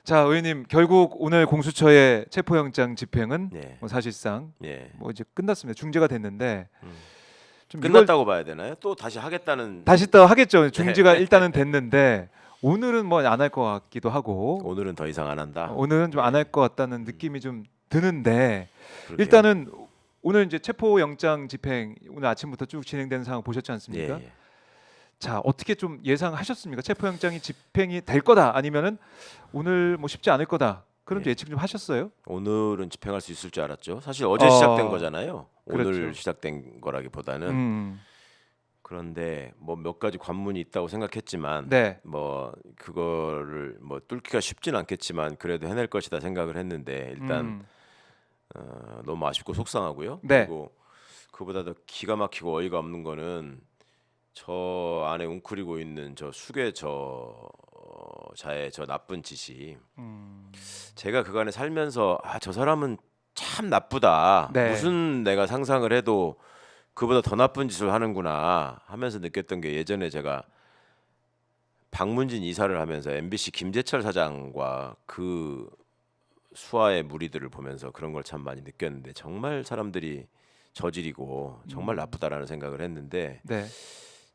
자, 의원님 결국 오늘 공수처의 체포영장 집행은 예. 뭐 사실상 예. 뭐 이제 끝났습니다. 중지가 됐는데 좀 이걸 끝났다고 봐야 되나요? 또 다시 하겠다는. 다시 또 하겠죠. 중지가 네. 일단은 됐는데 오늘은 뭐 안 할 것 같기도 하고 오늘은 더 이상 안 한다. 오늘은 좀 안 할 것 같다는 느낌이 좀 드는데 그렇게요. 일단은 오늘 이제 체포영장 집행 오늘 아침부터 쭉 진행되는 상황 보셨지 않습니까? 예. 자, 어떻게 좀 예상하셨습니까? 체포영장이 집행이 될 거다 아니면은 오늘 뭐 쉽지 않을 거다 그런 예. 예측 좀 하셨어요? 오늘은 집행할 수 있을 줄 알았죠. 사실 어제 시작된 거잖아요. 그렇죠. 오늘 시작된 거라기보다는. 그런데 뭐 몇 가지 관문이 있다고 생각했지만 네. 뭐 그거를 뭐 뚫기가 쉽진 않겠지만 그래도 해낼 것이다 생각을 했는데 일단 너무 아쉽고 속상하고요. 네. 그리고 그보다 더 기가 막히고 어이가 없는 거는 저 안에 웅크리고 있는 저 수괴 자의 저 나쁜 짓이 제가 그 안에 살면서 저 사람은 참 나쁘다. 네. 무슨 내가 상상을 해도 그보다 더 나쁜 짓을 하는구나 하면서 느꼈던 게 예전에 제가 박문진 이사를 하면서 MBC 김재철 사장과 그 수하의 무리들을 보면서 그런 걸 참 많이 느꼈는데 정말 사람들이 저질이고 정말 나쁘다라는 생각을 했는데 네.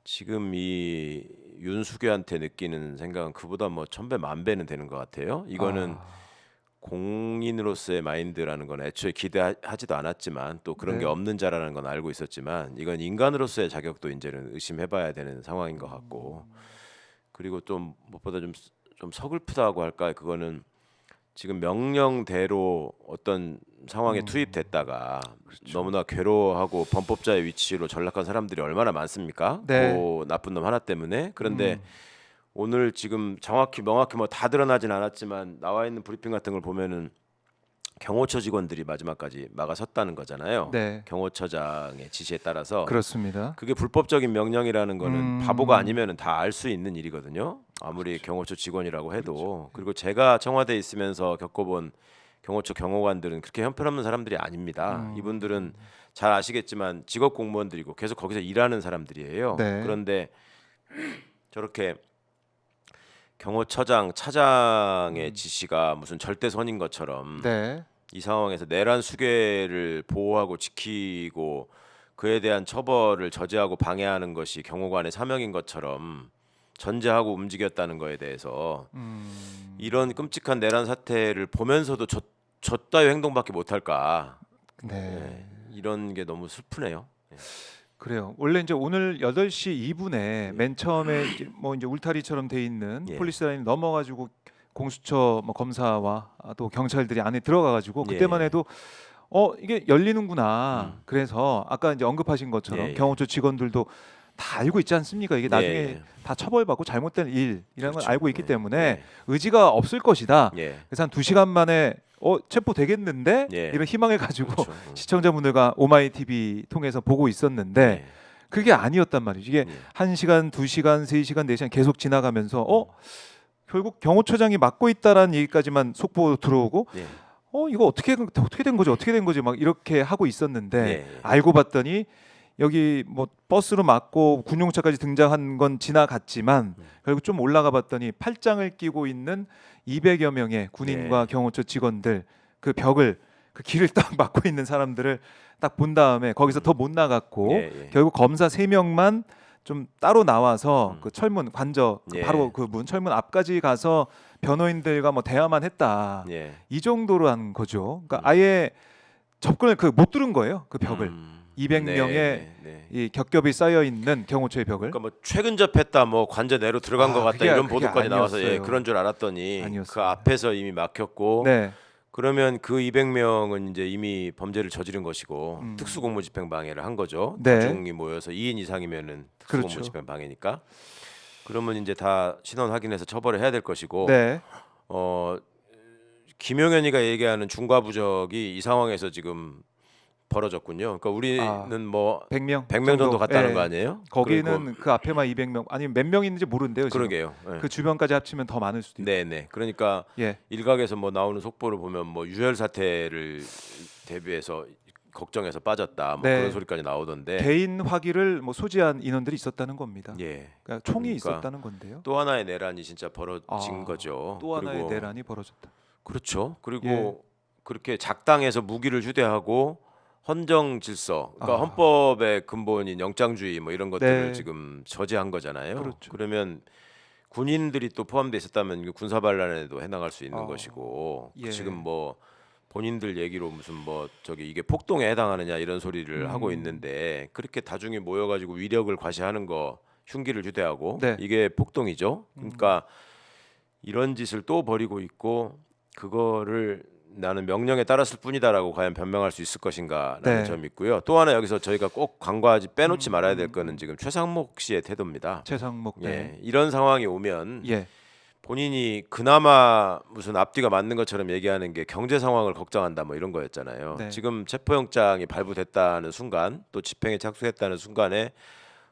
지금 이 윤수교한테 느끼는 생각은 그보다 뭐 천배 만배는 되는 것 같아요. 이거는 공인으로서의 마인드라는 건 애초에 기대하지도 않았지만 또 그런 네. 게 없는 자라는 건 알고 있었지만 이건 인간으로서의 자격도 이제는 의심해봐야 되는 상황인 것 같고 그리고 좀 무엇보다 좀 서글프다고 할까 그거는 지금 명령대로 어떤 상황에 투입됐다가 그렇죠. 너무나 괴로워하고 범법자의 위치로 전락한 사람들이 얼마나 많습니까? 네. 그 나쁜 놈 하나 때문에. 그런데 오늘 지금 정확히 명확히 뭐 다 드러나진 않았지만 나와 있는 브리핑 같은 걸 보면은 경호처 직원들이 마지막까지 막아섰다는 거잖아요. 네. 경호처장의 지시에 따라서 그렇습니다. 그게 불법적인 명령이라는 거는 바보가 아니면은 다 알 수 있는 일이거든요. 아무리 경호처 직원이라고 해도. 그렇죠. 그리고 제가 청와대에 있으면서 겪어본 경호처 경호관들은 그렇게 형편없는 사람들이 아닙니다. 이분들은 잘 아시겠지만 직업 공무원들이고 계속 거기서 일하는 사람들이에요. 네. 그런데 저렇게 경호처장 차장의 지시가 무슨 절대선인 것처럼 네. 이 상황에서 내란 수괴를 보호하고 지키고 그에 대한 처벌을 저지하고 방해하는 것이 경호관의 사명인 것처럼 전제하고 움직였다는 거에 대해서 이런 끔찍한 내란 사태를 보면서도 저 따위 행동밖에 못할까. 네. 이런 게 너무 슬프네요. 그래요. 원래 이제 오늘 8시 2분에 맨 처음에 뭐 이제 울타리처럼 돼 있는 예. 폴리스 라인이 넘어가지고 공수처 뭐 검사와 또 경찰들이 안에 들어가가지고 그때만 예. 해도 이게 열리는구나. 그래서 아까 이제 언급하신 것처럼 예. 경호처 직원들도 다 알고 있지 않습니까? 이게 나중에 예. 다 처벌받고 잘못된 일이라는 걸 그렇죠. 알고 있기 예. 때문에 예. 의지가 없을 것이다. 예. 그래서 한 2시간 만에 체포되겠는데 예. 이런 희망을 가지고 그렇죠. 시청자분들과 오마이 TV 통해서 보고 있었는데 예. 그게 아니었단 말이죠. 이게 예. 1시간, 2시간, 3시간, 4시간 계속 지나가면서 결국 경호처장이 맡고 있다라는 얘기까지만 속보 들어오고 예. 이거 어떻게 된 거지? 어떻게 된 거지? 막 이렇게 하고 있었는데 예. 알고 봤더니 여기 뭐 버스로 맞고 군용차까지 등장한 건 지나갔지만 결국 좀 올라가 봤더니 팔짱을 끼고 있는 200여 명의 군인과 예. 경호처 직원들 그 벽을 그 길을 딱 막고 있는 사람들을 딱 본 다음에 거기서 더 못 나갔고 예. 결국 검사 3명만 좀 따로 나와서 그 철문 관저 예. 바로 그 문 철문 앞까지 가서 변호인들과 뭐 대화만 했다. 예. 이 정도로 한 거죠. 그러니까 아예 접근을 못 뚫은 거예요. 그 벽을. 200명의 네. 이 겹겹이 쌓여 있는 경호처의 벽을. 그러니까 뭐 최근 접했다, 뭐 관저 내로 들어간 것 같다 그게 이런 보도까지 나와서 아니었어요. 그런 줄 알았더니 아니었어요. 그 앞에서 이미 막혔고 네. 그러면 그 200명은 이제 이미 범죄를 저지른 것이고 특수공무집행 방해를 한 거죠. 네. 다중이 모여서 2인 이상이면은 그렇죠. 특수공무집행 방해니까. 그러면 이제 다 신원 확인해서 처벌을 해야 될 것이고. 네. 김용현이가 얘기하는 중과부적이 이 상황에서 지금 벌어졌군요. 그러니까 우리는 뭐 100명 100명 정도 갔다는 예. 거 아니에요? 거기는 그리고, 그 앞에만 200명 아니면 몇 명 있는지 모르는데요. 지금. 그러게요. 예. 그 주변까지 합치면 더 많을 수도 있고. 네네. 그러니까 예. 일각에서 뭐 나오는 속보를 보면 뭐 유혈 사태를 대비해서 걱정해서 빠졌다. 뭐 네. 그런 소리까지 나오던데. 개인 화기를 뭐 소지한 인원들이 있었다는 겁니다. 예. 그러니까 총이 그러니까 있었다는 건데요. 또 하나의 내란이 진짜 벌어진 아, 거죠. 또 하나의 그리고 내란이 벌어졌다. 그렇죠. 그리고 예. 그렇게 작당에서 무기를 휴대하고 헌정 질서, 그러니까 아. 헌법의 근본인 영장주의 뭐 이런 것들을 네. 지금 저지한 거잖아요. 그렇죠. 그러면 군인들이 또 포함돼 있었다면 이게 군사 반란에도 해당할 수 있는 아. 것이고 예. 지금 뭐 본인들 얘기로 무슨 뭐 저기 이게 폭동에 해당하느냐 이런 소리를 하고 있는데 그렇게 다중이 모여가지고 위력을 과시하는 거 흉기를 휴대하고 네. 이게 폭동이죠. 그러니까 이런 짓을 또 벌이고 있고 그거를 나는 명령에 따랐을 뿐이다라고 과연 변명할 수 있을 것인가라는 네. 점이 있고요. 또 하나 여기서 저희가 꼭 간과하지 빼놓지 말아야 될 거는 지금 최상목 씨의 태도입니다. 최상목. 예, 네. 이런 상황이 오면 예. 본인이 그나마 무슨 앞뒤가 맞는 것처럼 얘기하는 게 경제 상황을 걱정한다 뭐 이런 거였잖아요. 네. 지금 체포영장이 발부됐다는 순간 또 집행에 착수했다는 순간에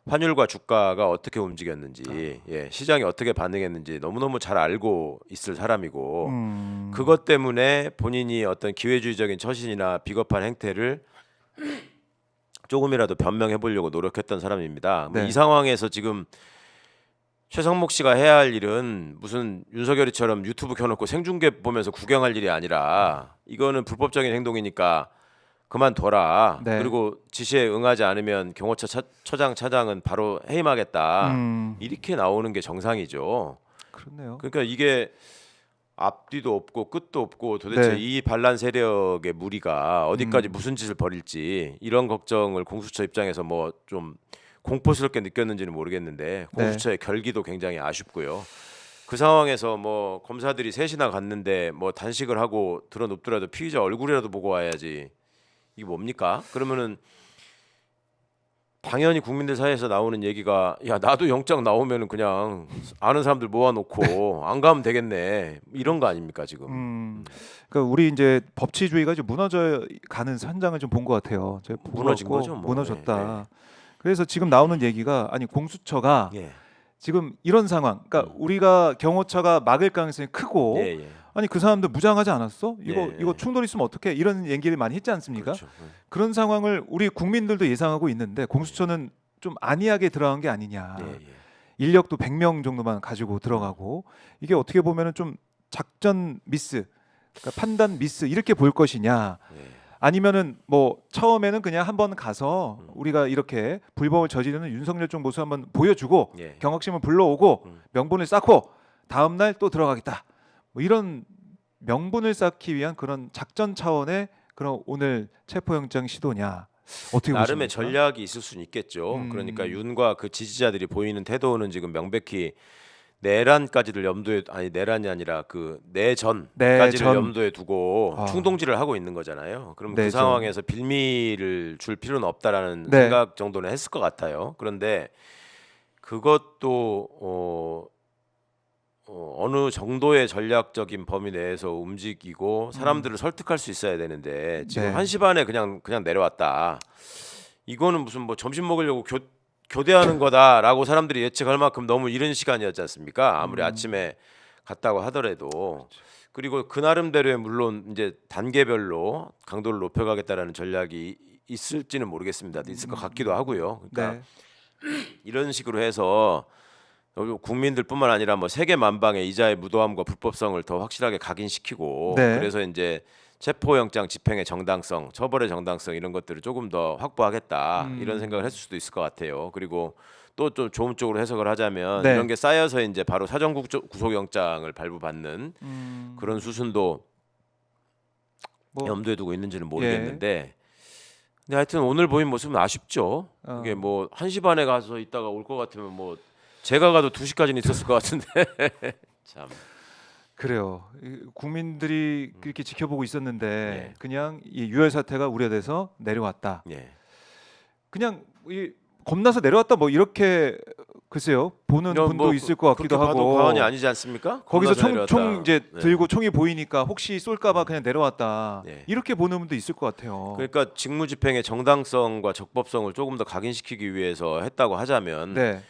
환율과 주가가 어떻게 움직였는지 예, 시장이 어떻게 반응했는지 너무너무 잘 알고 있을 사람이고 그것 때문에 본인이 어떤 기회주의적인 처신이나 비겁한 행태를 조금이라도 변명해 보려고 노력했던 사람입니다. 네. 이 상황에서 지금 최상목 씨가 해야 할 일은 무슨 윤석열이처럼 유튜브 켜놓고 생중계 보면서 구경할 일이 아니라 이거는 불법적인 행동이니까 그만둬라. 네. 그리고 지시에 응하지 않으면 경호처 처장 차장은 바로 해임하겠다. 이렇게 나오는 게 정상이죠. 그렇네요. 그러니까 이게 앞뒤도 없고 끝도 없고 도대체 네. 이 반란 세력의 무리가 어디까지 무슨 짓을 벌일지 이런 걱정을 공수처 입장에서 뭐 좀 공포스럽게 느꼈는지는 모르겠는데 공수처의 결기도 굉장히 아쉽고요. 그 상황에서 뭐 검사들이 셋이나 갔는데 뭐 단식을 하고 들어눕더라도 피의자 얼굴이라도 보고 와야지. 이게 뭡니까? 그러면은 당연히 국민들 사이에서 나오는 얘기가 야 나도 영장 나오면은 그냥 아는 사람들 모아놓고 안 가면 되겠네 이런 거 아닙니까 지금? 그러니까 우리 이제 법치주의가 이제 무너져 가는 현장을 좀 본 것 같아요. 제가 보고 무너진 왔고 거죠, 뭐. 무너졌다. 그래서 지금 나오는 얘기가 아니 공수처가 예. 지금 이런 상황, 그러니까 우리가 경호처가 막을 가능성이 크고 예, 예. 아니 그 사람들 무장하지 않았어? 이거 예, 예. 이거 충돌 있으면 어떻게? 이런 얘기를 많이 했지 않습니까? 그렇죠. 그런 상황을 우리 국민들도 예상하고 있는데 공수처는 좀 안이하게 들어간 게 아니냐. 예, 예. 인력도 100명 정도만 가지고 들어가고 이게 어떻게 보면은 좀 작전 미스, 그러니까 판단 미스 이렇게 볼 것이냐. 예. 아니면은 뭐 처음에는 그냥 한번 가서 우리가 이렇게 불법을 저지르는 윤석열 쪽 모습 한번 보여주고 예. 경각심을 불러오고 명분을 쌓고 다음 날 또 들어가겠다. 뭐 이런 명분을 쌓기 위한 그런 작전 차원의 그런 오늘 체포영장 시도냐 어떻게 나름의 보십니까? 전략이 있을 수는 있겠죠. 그러니까 윤과 그 지지자들이 보이는 태도는 지금 명백히 내란까지를 염두에 아니 내란이 아니라 그 내전까지를 내전. 염두에 두고 아. 충동질을 하고 있는 거잖아요. 그럼 그 내전. 상황에서 빌미를 줄 필요는 없다라는 네. 생각 정도는 했을 것 같아요. 그런데 그것도 어느 정도의 전략적인 범위 내에서 움직이고 사람들을 설득할 수 있어야 되는데 지금 네. 1시 반에 그냥 내려왔다. 이거는 무슨 뭐 점심 먹으려고 교대하는 거다라고 사람들이 예측할 만큼 너무 이른 시간이었지 않습니까? 아무리 아침에 갔다고 하더라도 그리고 그 나름대로의 물론 이제 단계별로 강도를 높여가겠다라는 전략이 있을지는 모르겠습니다. 있을 것 같기도 하고요. 그러니까 네. 이런 식으로 해서 국민들뿐만 아니라 뭐 세계 만방의 이자의 무도함과 불법성을 더 확실하게 각인시키고 네. 그래서 이제 체포영장 집행의 정당성, 처벌의 정당성 이런 것들을 조금 더 확보하겠다 이런 생각을 했을 수도 있을 것 같아요. 그리고 또 좀 좋은 쪽으로 해석을 하자면 네. 이런 게 쌓여서 이제 바로 사전 구속영장을 발부받는 그런 수순도 뭐, 염두에 두고 있는지는 모르겠는데 근데 하여튼 오늘 보인 모습은 아쉽죠. 그게 뭐 1시 반에 가서 있다가 올 것 같으면 뭐 제가 가도 2시까지는 있었을 것 같은데 참. 그래요. 국민들이 그렇게 지켜보고 있었는데 예. 그냥 이 유혈 사태가 우려돼서 내려왔다. 예. 그냥 겁나서 내려왔다 뭐 이렇게 글쎄요 보는 이런 분도 뭐 있을 것 같기도 그렇게 봐도 하고 과언이 아니지 않습니까? 거기서 겁나서 총 내려왔다. 이제 네. 들고 총이 보이니까 혹시 쏠까봐 그냥 내려왔다 네. 이렇게 보는 분도 있을 것 같아요. 그러니까 직무집행의 정당성과 적법성을 조금 더 각인시키기 위해서 했다고 하자면 네,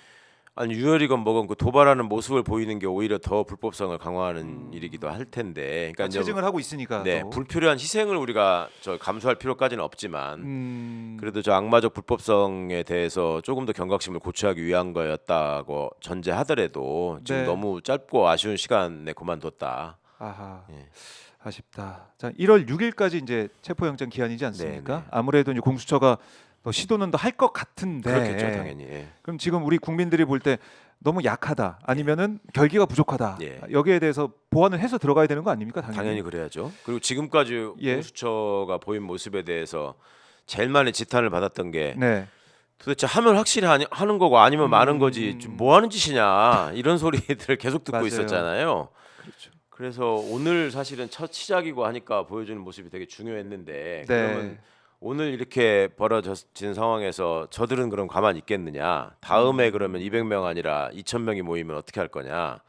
아니 유혈이건 뭐건 그 도발하는 모습을 보이는 게 오히려 더 불법성을 강화하는 일이기도 할 텐데, 그러니까 이제 체증을 하고 있으니까 네, 또. 불필요한 희생을 우리가 저 감수할 필요까지는 없지만 그래도 저 악마적 불법성에 대해서 조금 더 경각심을 고취하기 위한 거였다고 전제하더라도 지금 네. 너무 짧고 아쉬운 시간에 그만뒀다. 아하. 예. 아쉽다. 자, 1월 6일까지 이제 체포영장 기한이지 않습니까? 네, 네. 아무래도 이제 공수처가 또 시도는 더 할 것 같은데. 그렇겠죠, 당연히. 예. 그럼 지금 우리 국민들이 볼 때 너무 약하다, 아니면은 결기가 부족하다. 예. 여기에 대해서 보완을 해서 들어가야 되는 거 아닙니까? 당연히 그래야죠. 그리고 지금까지 예. 공수처가 보인 모습에 대해서 제일 많이 지탄을 받았던 게 네. 도대체 하면 확실히 하는 거고 아니면 마는 거지 뭐 하는 짓이냐 이런 소리들을 계속 듣고 맞아요. 있었잖아요. 그렇죠. 그래서 오늘 사실은 첫 시작이고 하니까 보여주는 모습이 되게 중요했는데, 네. 그러면 오늘 이렇게 벌어진 상황에서 저들은 그럼 가만히 있겠느냐? 다음에 그러면 200명 아니라 2,000명이 모이면 어떻게 할 거냐?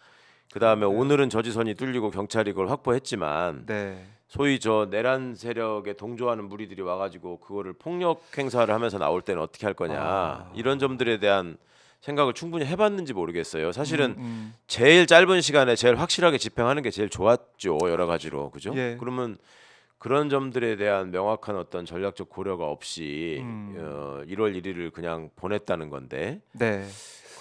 그 다음에 오늘은 저지선이 뚫리고 경찰이 그걸 확보했지만 네. 소위 저 내란 세력에 동조하는 무리들이 와가지고 그거를 폭력 행사를 하면서 나올 때는 어떻게 할 거냐? 이런 점들에 대한 생각을 충분히 해봤는지 모르겠어요. 사실은 제일 짧은 시간에 제일 확실하게 집행하는 게 제일 좋았죠, 여러 가지로. 그죠? 예. 그러면 그런 점들에 대한 명확한 어떤 전략적 고려가 없이 1월 1일을 그냥 보냈다는 건데, 네.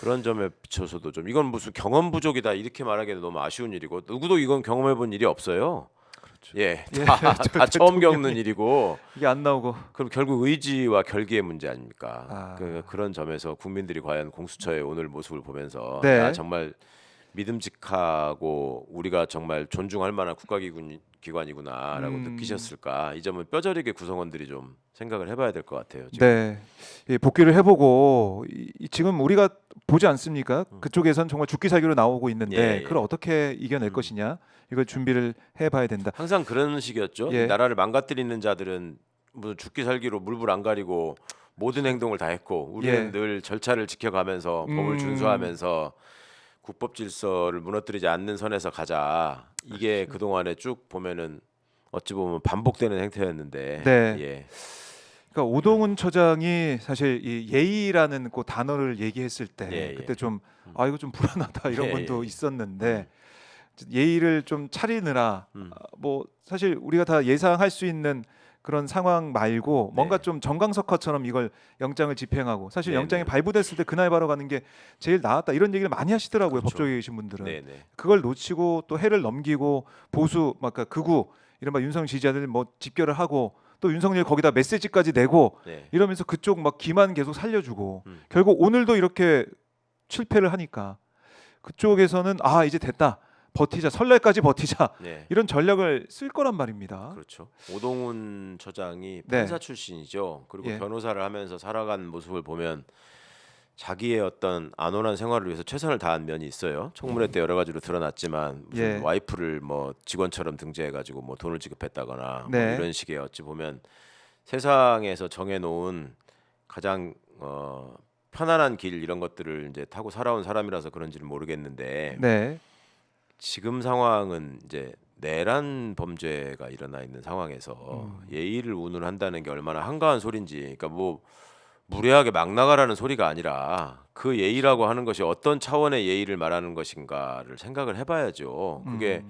그런 점에 비춰서도 좀 이건 무슨 경험 부족이다 이렇게 말하기도 너무 아쉬운 일이고, 누구도 이건 경험해본 일이 없어요. 그렇죠. 예, 예, 다 처음 겪는 일이고, 이게 안 나오고. 그럼 결국 의지와 결기의 문제 아닙니까? 아. 그런 점에서 국민들이 과연 공수처의 오늘 모습을 보면서 네. 야, 정말 믿음직하고 우리가 정말 존중할 만한 국가기관이구나라고 느끼셨을까? 이 점은 뼈저리게 구성원들이 좀 생각을 해봐야 될 것 같아요. 지금. 네. 예, 복귀를 해보고 지금 우리가 보지 않습니까? 그쪽에선 정말 죽기 살기로 나오고 있는데 예, 예. 그걸 어떻게 이겨낼 것이냐? 이걸 준비를 해봐야 된다. 항상 그런 식이었죠. 예. 이 나라를 망가뜨리는 자들은 무슨 죽기 살기로 물불 안 가리고 모든 행동을 다 했고, 우리는 예. 늘 절차를 지켜가면서 법을 준수하면서 국법 질서를 무너뜨리지 않는 선에서 가자. 이게 그렇죠. 그동안에 쭉 보면은 어찌 보면 반복되는 행태였는데. 네. 예. 그러니까 오동훈 처장이 사실 이 예의라는 그 단어를 얘기했을 때 예, 예. 그때 좀 이거 좀 불안하다 이런 예, 분도 예. 있었는데 예의를 좀 차리느라 뭐 사실 우리가 다 예상할 수 있는 그런 상황 말고 뭔가 네. 좀 정광석화처럼 이걸 영장을 집행하고, 사실 네, 영장이 네. 발부됐을 때 그날 바로 가는 게 제일 나았다 이런 얘기를 많이 하시더라고요. 그렇죠. 법조계에 계신 분들은. 네네. 그걸 놓치고 또 해를 넘기고 보수 막 극우 이른바 윤석열 지지자들 뭐 집결을 하고 또 윤석열 거기다 메시지까지 내고 네. 이러면서 그쪽 막 기만 계속 살려주고 음. 결국 오늘도 이렇게 실패를 하니까 그쪽에서는 이제 됐다, 버티자, 설날까지 버티자 네. 이런 전략을 쓸 거란 말입니다. 그렇죠. 오동훈 처장이 네. 판사 출신이죠. 그리고 예. 변호사를 하면서 살아간 모습을 보면 자기의 어떤 안온한 생활을 위해서 최선을 다한 면이 있어요. 청문회 때 여러 가지로 드러났지만 무슨 예. 와이프를 뭐 직원처럼 등재해가지고 뭐 돈을 지급했다거나 네. 뭐 이런 식의 어찌 보면 세상에서 정해놓은 가장 편안한 길 이런 것들을 이제 타고 살아온 사람이라서 그런지는 모르겠는데, 네. 지금 상황은 이제 내란 범죄가 일어나 있는 상황에서 예의를 운운한다는 게 얼마나 한가한 소린지, 그러니까 뭐 무례하게 막 나가라는 소리가 아니라 그 예의라고 하는 것이 어떤 차원의 예의를 말하는 것인가를 생각을 해봐야죠. 그게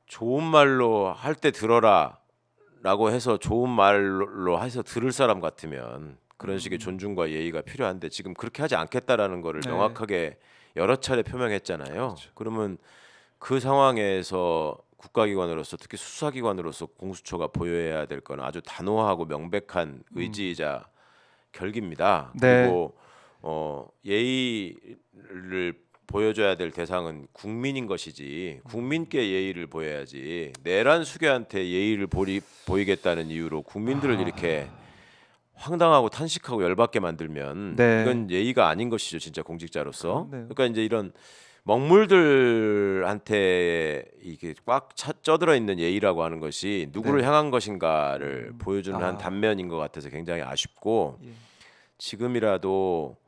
좋은 말로 할 때 들어라라고 해서 좋은 말로 해서 들을 사람 같으면 그런 식의 존중과 예의가 필요한데, 지금 그렇게 하지 않겠다라는 거를 네. 명확하게 여러 차례 표명했잖아요. 그러면 그 상황에서 국가기관으로서, 특히 수사기관으로서 공수처가 보여야 될 건 아주 단호하고 명백한 의지이자 결기입니다. 네. 그리고 예의를 보여줘야 될 대상은 국민인 것이지, 국민께 예의를 보여야지 내란 수괴한테 예의를 보이겠다는 이유로 국민들을 이렇게 황당하고 탄식하고 열받게 만들면 네. 이건 예의가 아닌 것이죠, 진짜 공직자로서. 그렇네요. 그러니까 이제 이런 먹물들한테 이게 꽉 쪄들어 있는 예의라고 하는 것이 누구를 네. 향한 것인가를 보여주는 한 단면인 것 같아서 굉장히 아쉽고, 예. 지금이라도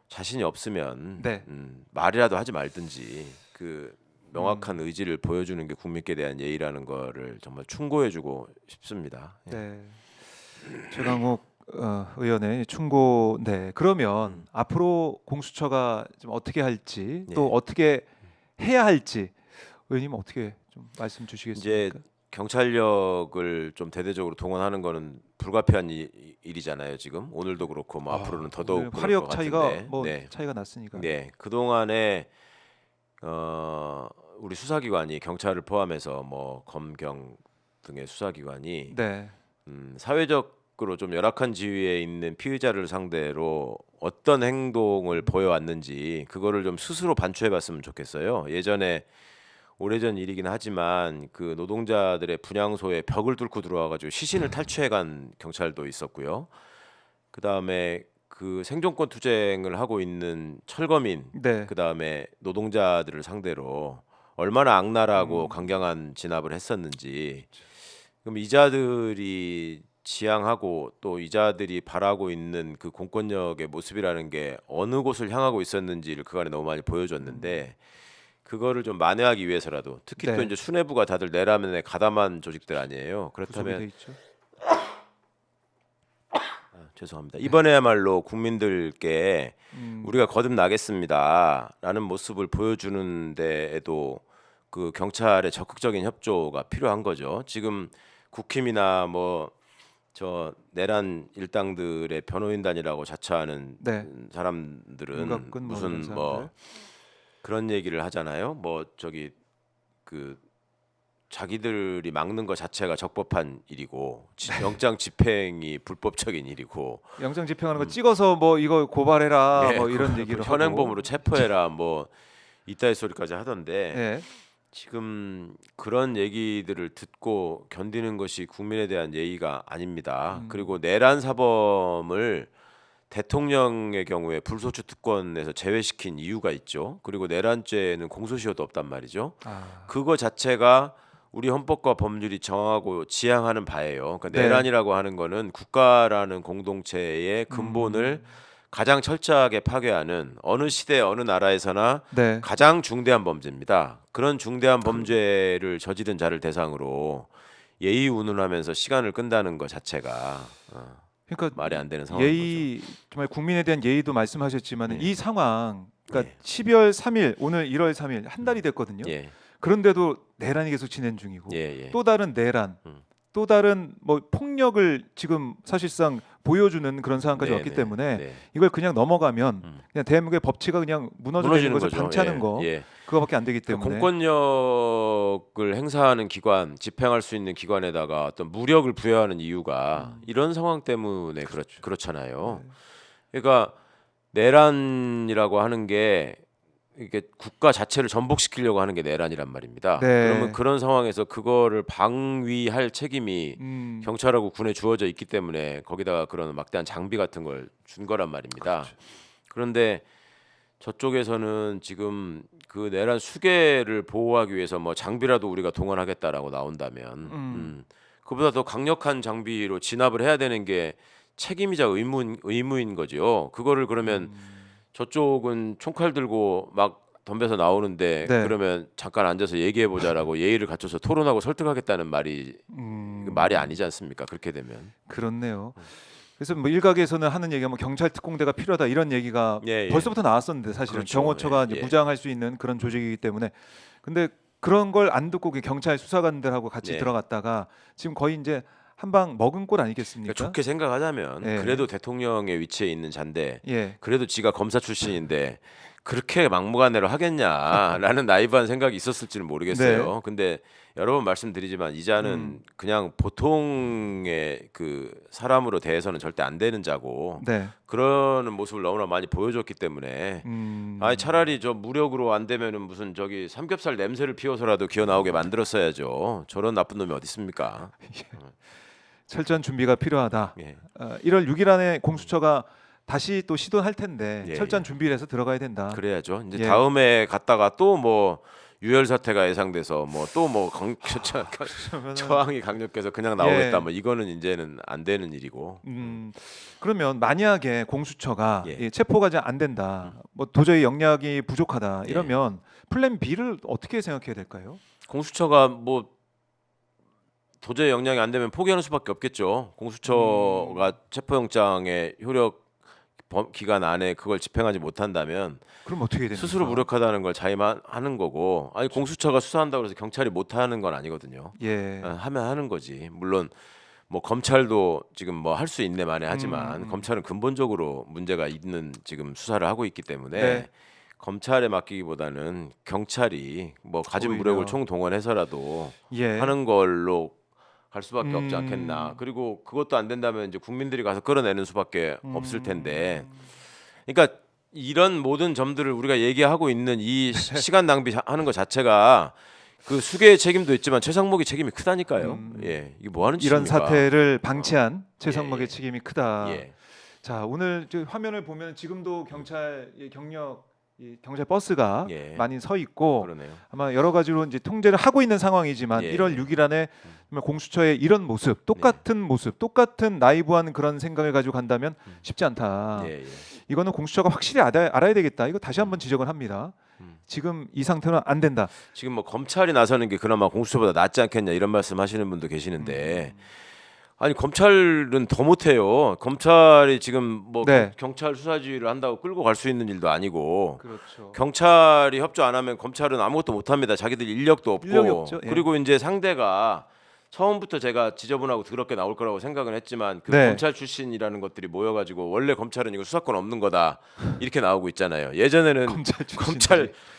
자신이 없으면 네. 말이라도 하지 말든지 그 명확한 의지를 보여주는 게 국민께 대한 예의라는 거를 정말 충고해주고 싶습니다. 예. 네. 최강욱 의원의 충고. 네. 그러면 음. 앞으로 공수처가 좀 어떻게 할지 또 예. 어떻게 해야 할지 의원님 어떻게 좀 말씀 이제 주시겠습니까? 경찰력을 좀 대대적으로 동원하는 거는 불가피한 일이잖아요. 지금 오늘도 그렇고 뭐 앞으로는 오늘 더더욱 그럴 것 화력 차이가 같은데. 뭐 네. 차이가 났으니까. 네. 그동안에 우리 수사기관이 경찰을 포함해서 뭐 검경 등의 수사기관이 네. 사회적으로 좀 열악한 지위에 있는 피의자를 상대로 어떤 행동을 보여왔는지 그거를 좀 스스로 반추해봤으면 좋겠어요. 예전에 오래전 일이긴 하지만 그 노동자들의 분향소에 벽을 뚫고 들어와가지고 시신을 탈취해간 경찰도 있었고요. 그 다음에 그 생존권 투쟁을 하고 있는 철거민, 네. 그 다음에 노동자들을 상대로 얼마나 악랄하고 음. 강경한 진압을 했었는지. 그럼 이자들이 지향하고 또 이자들이 바라고 있는 그 공권력의 모습이라는 게 어느 곳을 향하고 있었는지를 그간에 너무 많이 보여줬는데 그거를 좀 만회하기 위해서라도 특히 또 네. 이제 수뇌부가 다들 내라면에 가담한 조직들 아니에요. 구속이 그렇다면 돼 있죠. 죄송합니다. 이번에야말로 국민들께 우리가 거듭 나겠습니다라는 모습을 보여주는 데에도 그 경찰의 적극적인 협조가 필요한 거죠. 지금 국힘이나 뭐 저 내란 일당들의 변호인단이라고 자처하는 네. 사람들은 윤곽근 뭐 이런 무슨 뭐 사람들. 그런 얘기를 하잖아요. 뭐 저기 그 자기들이 막는 것 자체가 적법한 일이고 영장 집행이 불법적인 일이고 영장 집행하는 거 찍어서 뭐 이거 고발해라 뭐 이런 얘기를 하고. 현행범으로 체포해라 뭐 이따위 소리까지 하던데 네. 지금 그런 얘기들을 듣고 견디는 것이 국민에 대한 예의가 아닙니다. 그리고 내란 사범을 대통령의 경우에 불소추 특권에서 제외시킨 이유가 있죠. 그리고 내란죄는 공소시효도 없단 말이죠. 아. 그거 자체가 우리 헌법과 법률이 정하고 지향하는 바예요. 그러니까 네. 내란이라고 하는 거는 국가라는 공동체의 근본을 가장 철저하게 파괴하는 어느 시대 어느 나라에서나 네. 가장 중대한 범죄입니다. 그런 중대한 범죄를 저지른 자를 대상으로 예의 운운하면서 시간을 끈다는 것 자체가 그러니까 말이 안 되는 상황인 예의 정말 국민에 대한 예의도 말씀하셨지만 네. 이 상황 그러니까 예. 12월 3일 오늘 1월 3일 한 달이 됐거든요. 거죠. 예, 그런데도 내란이 계속 진행 중이고 예, 예. 또 다른 내란 음. 또 다른 뭐 폭력을 지금 사실상 보여주는 그런 상황까지 네, 왔기 네, 때문에 네. 이걸 그냥 넘어가면 음. 그냥 대한민국의 법치가 그냥 무너지는 무너지는 것을 거죠. 방치하는 예, 거 예. 그거밖에 안 되기 그 때문에 공권력을 행사하는 기관, 집행할 수 있는 기관에다가 어떤 무력을 부여하는 이유가 이런 상황 때문에 그렇잖아요. 네. 그러니까 내란이라고 하는 게 이게 국가 자체를 전복시키려고 하는 게 내란이란 말입니다. 네. 그러면 그런 상황에서 그거를 방위할 책임이 경찰하고 군에 주어져 있기 때문에 거기다가 그런 막대한 장비 같은 걸 준 거란 말입니다. 그렇죠. 그런데 저쪽에서는 지금 그 내란 수괴를 보호하기 위해서 뭐 장비라도 우리가 동원하겠다라고 나온다면 그보다 더 강력한 장비로 진압을 해야 되는 게 책임이자 의무인 거죠. 그거를 그러면 저쪽은 총칼 들고 막 덤벼서 나오는데 네. 그러면 잠깐 앉아서 얘기해 보자라고 예의를 갖춰서 토론하고 설득하겠다는 말이 말이 아니지 않습니까? 그렇게 되면 그렇네요. 그래서 뭐 일각에서는 하는 얘기가 뭐 경찰 특공대가 필요하다 이런 얘기가 예, 예. 벌써부터 나왔었는데 사실은 그렇죠. 경호처가 예, 이제 예. 무장할 수 있는 그런 조직이기 때문에 근데 그런 걸 안 듣고 그 경찰 수사관들하고 같이 예. 들어갔다가 지금 거의 이제 한 방 먹은 꼴 아니겠습니까? 그러니까 좋게 생각하자면 예. 그래도 대통령의 위치에 있는 잔데 예. 그래도 지가 검사 출신인데 그렇게 막무가내로 하겠냐라는 나이브한 생각이 있었을지는 모르겠어요. 네. 근데 여러 번 말씀드리지만 이자는 그냥 보통의 그 사람으로 대해서는 절대 안 되는 자고 네. 그러는 모습을 너무나 많이 보여줬기 때문에 아니 차라리 저 무력으로 안 되면은 무슨 저기 삼겹살 냄새를 피워서라도 기어 나오게 만들었어야죠. 저런 나쁜 놈이 어디 있습니까? 철저한 준비가 필요하다. 예. 1월 6일 안에 공수처가 다시 또 시도할 텐데 예, 철저한 예. 준비를 해서 들어가야 된다. 그래야죠. 이제 예. 다음에 갔다가 또 뭐 유혈 사태가 예상돼서 뭐 또 뭐 저항이 강력해서 그냥 나오겠다. 예. 뭐 이거는 이제는 안 되는 일이고. 그러면 만약에 공수처가 예. 이 체포가 이제 안 된다, 뭐 도저히 역량이 부족하다 예. 이러면 플랜 B를 어떻게 생각해야 될까요? 공수처가 뭐 도저히 역량이 안 되면 포기하는 수밖에 없겠죠. 공수처가 체포영장의 효력 기간 안에 그걸 집행하지 못한다면 그럼 어떻게 됩니까? 스스로 무력하다는 걸 자임하는 거고, 아니 공수처가 수사한다고 해서 경찰이 못하는 건 아니거든요. 예. 하면 하는 거지. 물론 뭐 검찰도 지금 뭐 할 수 있네 만에 하지만 검찰은 근본적으로 문제가 있는 지금 수사를 하고 있기 때문에 네. 검찰에 맡기기보다는 경찰이 뭐 가진 오히려. 무력을 총동원해서라도 예. 하는 걸로 갈 수밖에 없지 음. 않겠나. 그리고 그것도 안 된다면 이제 국민들이 가서 끌어내는 수밖에 없을 텐데. 그러니까 이런 모든 점들을 우리가 얘기하고 있는 이 시간 낭비하는 것 자체가 그 수계의 책임도 있지만 최상목의 책임이 크다니까요. 예, 이게 뭐 하는 이런 짓입니까? 사태를 방치한 최상목의 예. 책임이 크다. 예, 자, 오늘 저 화면을 보면 지금도 경찰 경력 경찰 버스가 예. 많이 서 있고 그러네요. 아마 여러 가지로 이제 통제를 하고 있는 상황이지만 예. 1월 6일 안에 정말 공수처의 이런 모습, 똑같은 모습, 똑같은 나이브한 그런 생각을 가지고 간다면 쉽지 않다. 예, 예. 이거는 공수처가 확실히 알아야 되겠다. 이거 다시 한번 지적을 합니다. 지금 이 상태는 안 된다. 지금 뭐 검찰이 나서는 게 그나마 공수처보다 낫지 않겠냐 이런 말씀하시는 분도 계시는데. 아니 검찰은 더 못해요. 검찰이 지금 뭐 네. 경찰 수사지휘를 한다고 끌고 갈 수 있는 일도 아니고 그렇죠. 경찰이 협조 안 하면 검찰은 아무것도 못 합니다. 자기들 인력도 없고. 인력이 없죠. 예. 그리고 이제 상대가 처음부터 제가 지저분하고 더럽게 나올 거라고 생각은 했지만 그 네. 검찰 출신이라는 것들이 모여가지고 원래 검찰은 이거 수사권 없는 거다 이렇게 나오고 있잖아요. 예전에는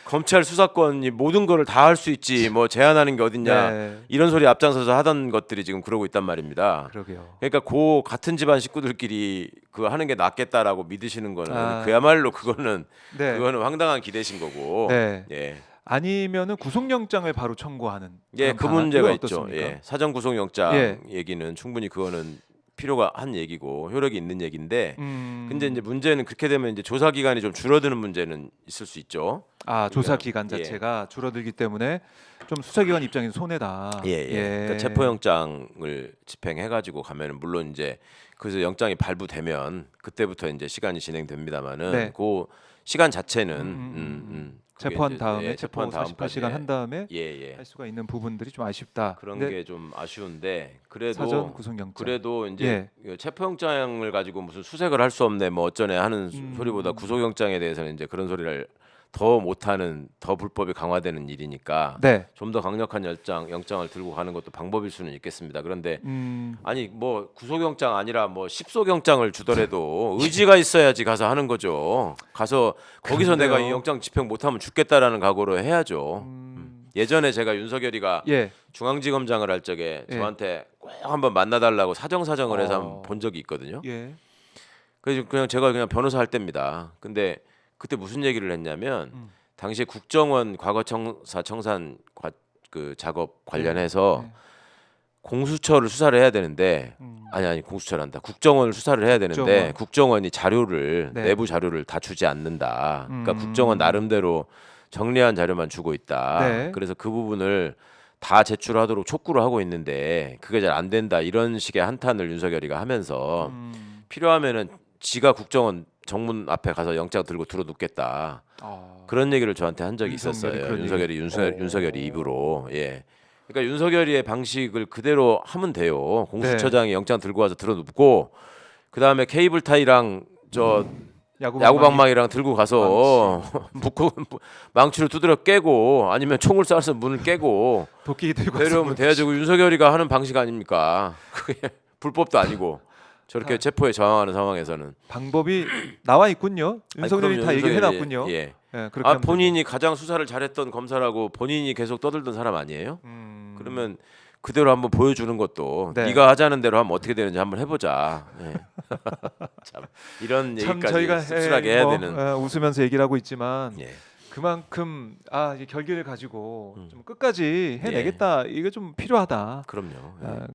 검찰 수사권이 모든 거를 다 할 수 있지 뭐 제한하는 게 어딨냐 네. 이런 소리 앞장서서 하던 것들이 지금 그러고 있단 말입니다. 그러게요. 그러니까 그 같은 집안 식구들끼리 그거 하는 게 낫겠다라고 믿으시는 거는 아. 그야말로 그거는 네. 그거는 황당한 기대신 거고. 네. 예. 아니면은 구속영장을 바로 청구하는 예, 그런 그 방안, 문제가 이건 있죠. 어떻습니까? 예. 사전 구속영장 예. 얘기는 충분히 그거는 필요가 한 얘기고 효력이 있는 얘기인데 근데 이제 문제는 그렇게 되면 이제 조사 기간이 좀 줄어드는 문제는 있을 수 있죠. 아, 조사 우리가, 기간 예. 자체가 줄어들기 때문에 좀 수사기관 입장에서 손해다. 예, 예. 그러니까 체포영장을 집행해 가지고 가면은 물론 이제 그래서 영장이 발부되면 그때부터 이제 시간이 진행됩니다만은 네. 그 시간 자체는 그게 체포한 이제, 다음에 예, 체포 48시간 한 다음에 예, 예. 할 수가 있는 부분들이 좀 아쉽다. 그런 근데 게 좀 아쉬운데 그래도 사전 구속영장. 그래도 이제 체포영장을 가지고 무슨 수색을 할 수 없네 뭐 어쩌네 하는 소리보다 구속영장에 대해서는 이제 그런 소리를 더 못하는 더 불법이 강화되는 일이니까 네. 좀 더 강력한 영장을 들고 가는 것도 방법일 수는 있겠습니다. 그런데 아니 뭐 구속영장 아니라 뭐 십소영장을 주더라도 의지가 있어야지 가서 하는 거죠. 가서 거기서 그런데요. 내가 이 영장 집행 못하면 죽겠다라는 각오로 해야죠. 예전에 제가 윤석열이가 예. 중앙지검장을 할 적에 예. 저한테 꼭 한번 만나달라고 사정을 해서 한번 어. 본 적이 있거든요. 예. 그래서 그냥 제가 그냥 변호사 할 때입니다. 근데 그때 무슨 얘기를 했냐면 당시에 국정원 과거청사 청산 그 작업 관련해서 네. 공수처를 수사를 해야 되는데 아니 공수처를 한다. 국정원을 수사를 해야 되는데 국정원이 자료를 네. 내부 자료를 다 주지 않는다. 그러니까 국정원 나름대로 정리한 자료만 주고 있다. 네. 그래서 그 부분을 다 제출하도록 촉구를 하고 있는데 그게 잘 안 된다. 이런 식의 한탄을 윤석열이가 하면서 필요하면은 지가 국정원 정문 앞에 가서 영장 들고 들어눕겠다. 그런 얘기를 저한테 한 적이 윤석열이 있었어요. 그런 윤석열이 입으로. 예. 그러니까 윤석열이의 방식을 그대로 하면 돼요. 공수처장이 영장 들고 와서 들어눕고 그 다음에 케이블 타이랑 저 야구방망이랑 들고 가서 묶고 망치를 두드려 깨고 아니면 총을 쏴서 문을 깨고 도끼 들고 내려오면 돼야지. 윤석열이가 하는 방식 아닙니까? 그게 불법도 아니고 저렇게 체포에 저항하는 상황에서는 방법이 나와 있군요. 윤석열이 그럼요, 다 얘기해 윤석열이, 놨군요. 예. 예, 그렇게 아 하면 본인이 가장 수사를 잘했던 검사라고 본인이 계속 떠들던 사람 아니에요? 되죠. 그러면 그대로 한번 보여주는 것도 네. 네가 하자는 대로 하면 어떻게 되는지 한번 해보자. 예. 참 이런 참 얘기까지 저희가 씁쓸하게 해야 되는. 웃으면서 얘기를 하고 있지만 예. 그만큼 이 결기를 가지고 좀 끝까지 해내겠다. 이게 좀 필요하다. 그럼요. 예.